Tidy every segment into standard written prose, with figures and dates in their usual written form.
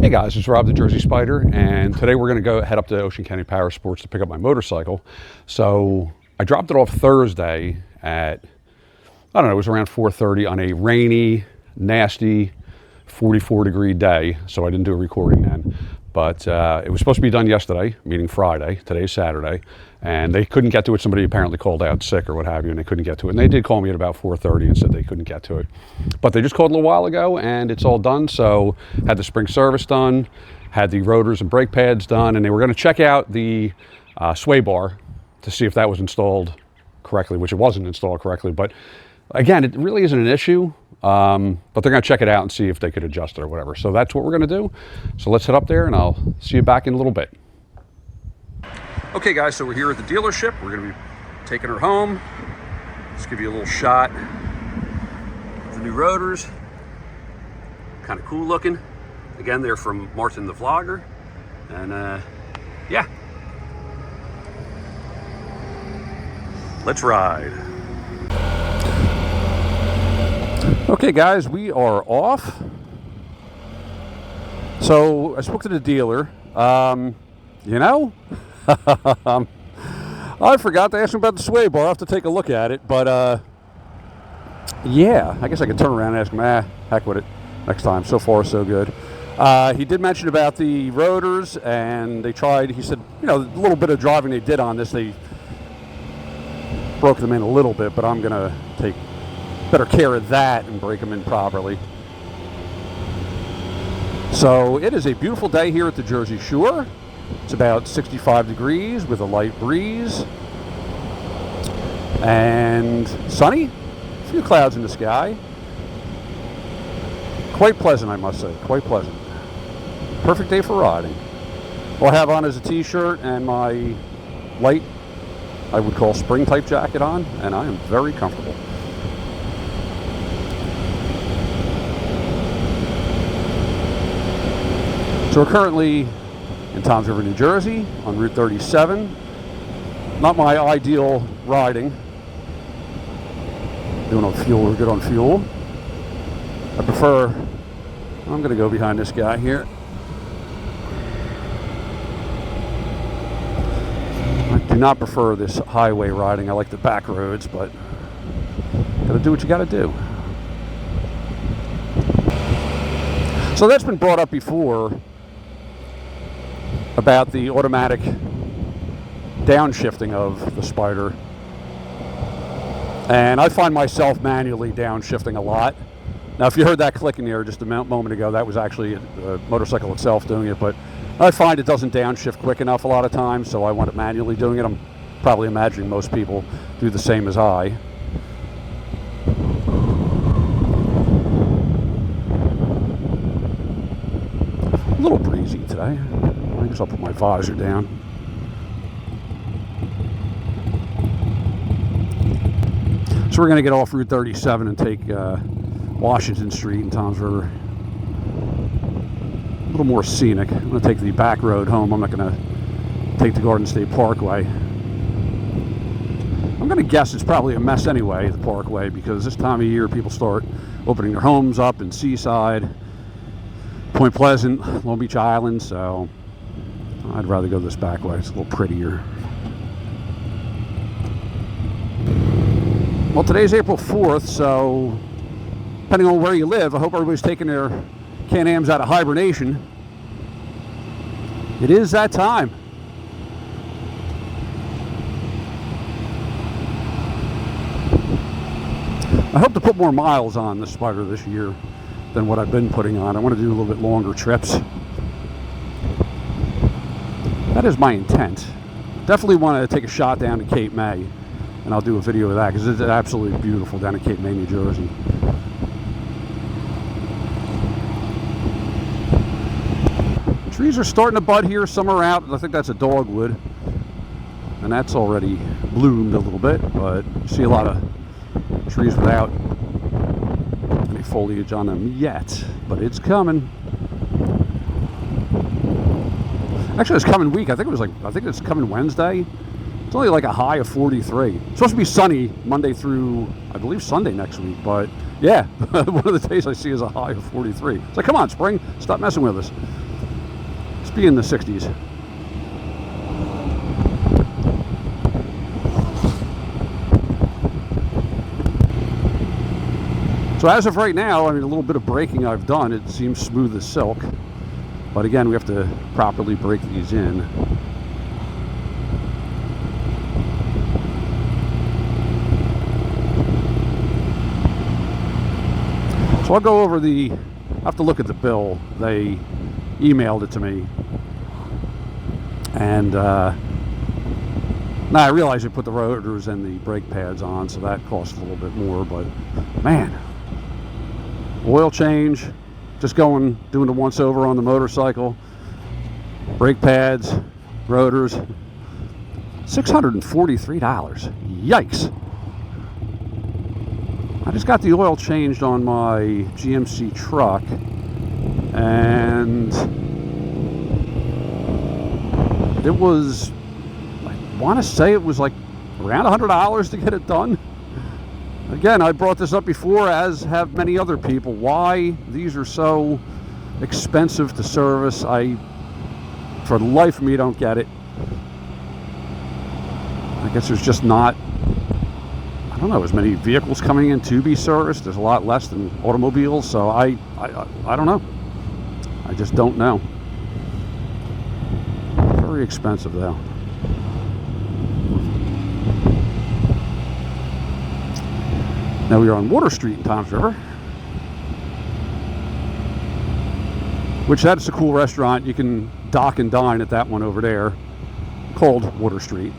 Hey guys, it's Rob the Jersey Spider, and today we're going to head up to Ocean County Power Sports to pick up my motorcycle. So I dropped it off Thursday at, I don't know, it was around 4:30 on a rainy, nasty 44-degree day, so I didn't do a recording then. But it was supposed to be done yesterday, meaning Friday. Today's Saturday, and they couldn't get to it. Somebody apparently called out sick or what have you, and they couldn't get to it. And they did call me at about 4:30 and said they couldn't get to it. But they just called a little while ago, and it's all done. So had the spring service done, had the rotors and brake pads done, and they were going to check out the sway bar to see if that was installed correctly, which it wasn't installed correctly. But again, it really isn't an issue. But they're going to check it out and see if they could adjust it or whatever. So that's what we're going to do. So let's head up there and I'll see you back in a little bit. Okay guys, so we're here at the dealership. We're going to be taking her home. Let's give you a little shot of the new rotors. Kind of cool looking. Again, they're from Martin the Vlogger. And yeah. Let's ride. Okay guys, we are off. So I spoke to the dealer. You know, I forgot to ask him about the sway bar. I'll have to take a look at it. But yeah, I guess I could turn around and ask him, heck with it next time. So far, so good. He did mention about the rotors, and they tried, he said, you know, the little bit of driving they did on this, they broke them in a little bit, but I'm going to take better care of that and break them in properly. So it is a beautiful day here at the Jersey Shore. It's about 65 degrees with a light breeze and sunny, a few clouds in the sky. Quite pleasant, I must say, quite pleasant. Perfect day for riding. All I have on is a t-shirt and my light, I would call spring type jacket on, and I am very comfortable. So we're currently in Toms River, New Jersey, on Route 37. Not my ideal riding. Doing on fuel, we're good on fuel. I prefer, I'm going to go behind this guy here. I do not prefer this highway riding. I like the back roads, but got to do what you got to do. So that's been brought up before, about the automatic downshifting of the Spyder, and I find myself manually downshifting a lot. Now if you heard that clicking there just a moment ago, that was actually the motorcycle itself doing it, but I find it doesn't downshift quick enough a lot of times, so I want it manually doing it. I'm probably imagining most people do the same as I. A little breezy today. I guess I'll put my visor down. So we're going to get off Route 37 and take Washington Street in Toms River. A little more scenic. I'm going to take the back road home. I'm not going to take the Garden State Parkway. I'm going to guess it's probably a mess anyway, the Parkway, because this time of year people start opening their homes up in Seaside, Point Pleasant, Long Beach Island, so I'd rather go this back way. It's a little prettier. Well, today's April 4th, so depending on where you live, I hope everybody's taking their Can Ams out of hibernation. It is that time. I hope to put more miles on the Spyder this year than what I've been putting on. I want to do a little bit longer trips. That is my intent. Definitely want to take a shot down to Cape May, and I'll do a video of that because it's absolutely beautiful down at Cape May, New Jersey. The trees are starting to bud here. Some are out. I think that's a dogwood, and that's already bloomed a little bit, but you see a lot of trees without any foliage on them yet, but it's coming. Actually, it's coming week. I think it's coming Wednesday. It's only like a high of 43. It's supposed to be sunny Monday through, I believe, Sunday next week. But yeah, one of the days I see is a high of 43. It's like, come on, spring, stop messing with us. Let's be in the 60s. So as of right now, I mean, a little bit of braking I've done, it seems smooth as silk. But again, we have to properly brake these in. So I'll go over I have to look at the bill. They emailed it to me. And now I realize they put the rotors and the brake pads on, so that costs a little bit more, but man, oil change, just doing the once over on the motorcycle, brake pads, rotors, $643. Yikes. I just got the oil changed on my GMC truck, and it was, I want to say it was like around $100 to get it done. Again, I brought this up before, as have many other people, why these are so expensive to service. For the life of me, don't get it. I guess there's just not, I don't know, as many vehicles coming in to be serviced. There's a lot less than automobiles, so I don't know. I just don't know. Very expensive though. Now we are on Water Street in Toms River, which that's a cool restaurant. You can dock and dine at that one over there, called Water Street.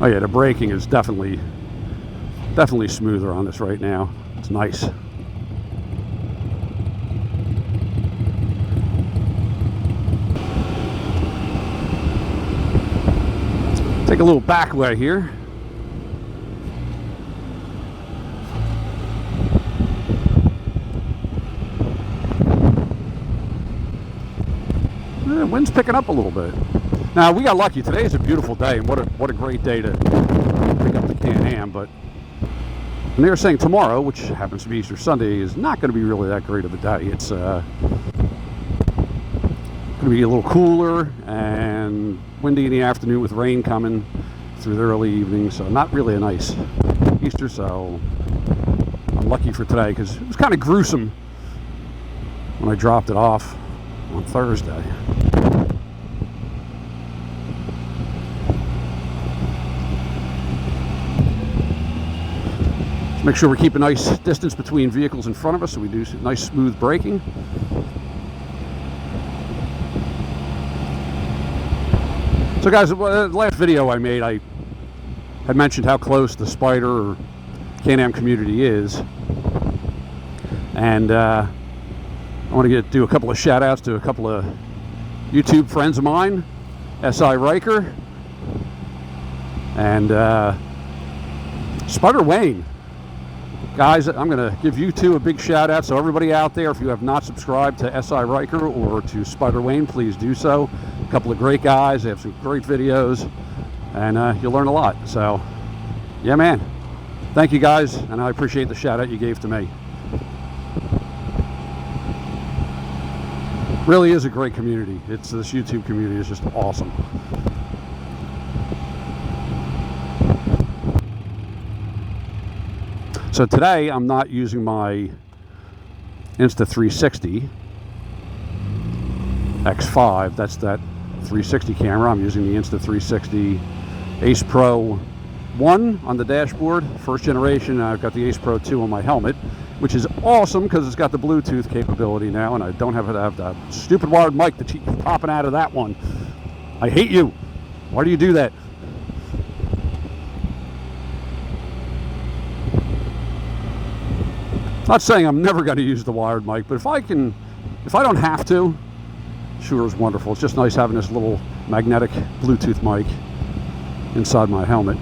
Oh yeah, the braking is definitely smoother on this right now. It's nice. Take a little back way here. The wind's picking up a little bit. Now we got lucky. Today is a beautiful day, and what a great day to pick up the Can Am. But and they were saying tomorrow, which happens to be Easter Sunday, is not going to be really that great of a day. It's going to be a little cooler and windy in the afternoon with rain coming through the early evening, so not really a nice Easter. So I'm lucky for today, because it was kind of gruesome when I dropped it off on Thursday. Let's make sure we keep a nice distance between vehicles in front of us, so we do nice smooth braking. So guys, the last video I made, I had mentioned how close the Spyder or Can Am community is. And I want to do a couple of shout outs to a couple of YouTube friends of mine, S.I. Riker and Spyder Wayne. Guys, I'm going to give you two a big shout out. So everybody out there, if you have not subscribed to S.I. Riker or to Spyder Wayne, please do so. A couple of great guys. They have some great videos, and you'll learn a lot. So, yeah, man. Thank you, guys, and I appreciate the shout out you gave to me. Really is a great community. This YouTube community is just awesome. So today I'm not using my Insta360 X5. That's that 360 camera. I'm using the Insta360 Ace Pro 1 on the dashboard, first generation. I've got the Ace Pro 2 on my helmet, which is awesome because it's got the Bluetooth capability now, and I don't have to have that stupid wired mic that keeps popping out of that one. I hate you. Why do you do that? Not saying I'm never going to use the wired mic, but if I don't have to, sure is wonderful. It's just nice having this little magnetic Bluetooth mic inside my helmet.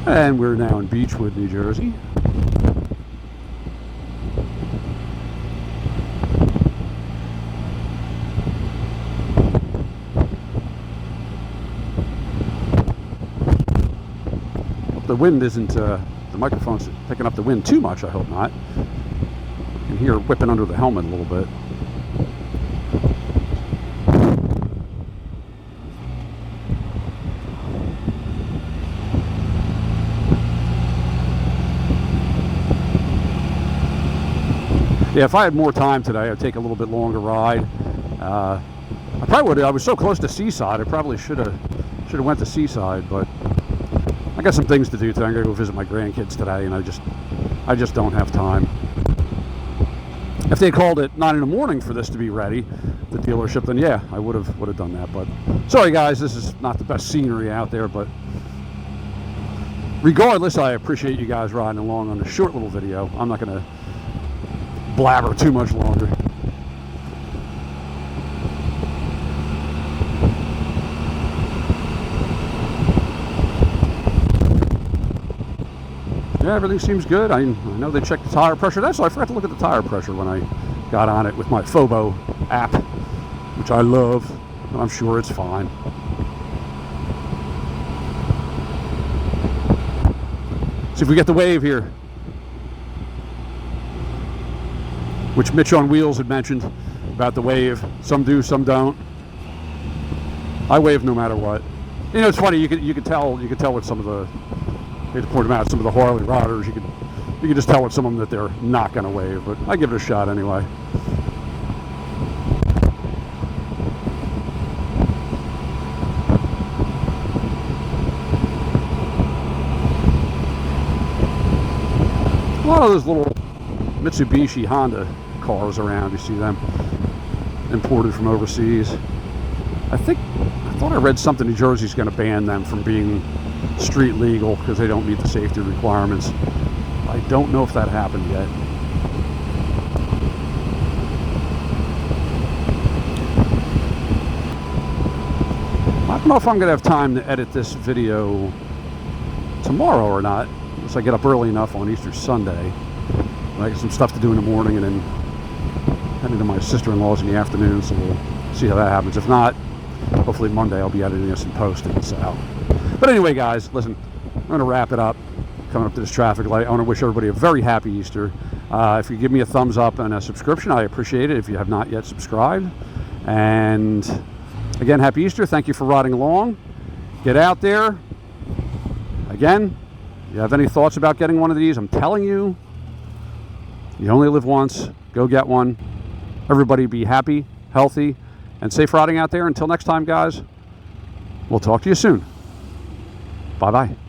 And we're now in Beechwood, New Jersey. the wind isn't, the microphone's picking up the wind too much. I hope not. You can hear it whipping under the helmet a little bit. Yeah, if I had more time today, I'd take a little bit longer ride. I probably would. I was so close to Seaside. I probably should have went to Seaside, but I got some things to do today. I'm gonna go visit my grandkids today, and I just don't have time. If they called at 9 in the morning for this to be ready, the dealership, then yeah, I would have done that. But sorry guys, this is not the best scenery out there, but regardless, I appreciate you guys riding along on this short little video. I'm not gonna blabber too much longer. Yeah, everything seems good. I know they checked the tire pressure. That's why I forgot to look at the tire pressure when I got on it with my Phobo app, which I love. I'm sure it's fine. See if we get the wave here, which Mitch on Wheels had mentioned about the wave. Some do, some don't. I wave no matter what. You know, it's funny. You could tell with some of the. I hate to point them out. Some of the Harley riders, you could just tell with some of them that they're not going to wave. But I give it a shot anyway. A lot of those little Mitsubishi, Honda cars around. You see them imported from overseas. I thought I read something. New Jersey's going to ban them from being street legal because they don't meet the safety requirements. I don't know if that happened yet. I don't know if I'm going to have time to edit this video tomorrow or not, unless I get up early enough on Easter Sunday. I got some stuff to do in the morning and then heading to my sister-in-law's in the afternoon, so we'll see how that happens. If not, hopefully Monday I'll be editing this and posting this out. But anyway, guys, listen, I'm going to wrap it up. Coming up to this traffic light, I want to wish everybody a very happy Easter. If you give me a thumbs up and a subscription, I appreciate it if you have not yet subscribed. And again, happy Easter. Thank you for riding along. Get out there. Again, if you have any thoughts about getting one of these, I'm telling you, you only live once. Go get one. Everybody be happy, healthy, and safe riding out there. Until next time, guys, we'll talk to you soon. Bye-bye.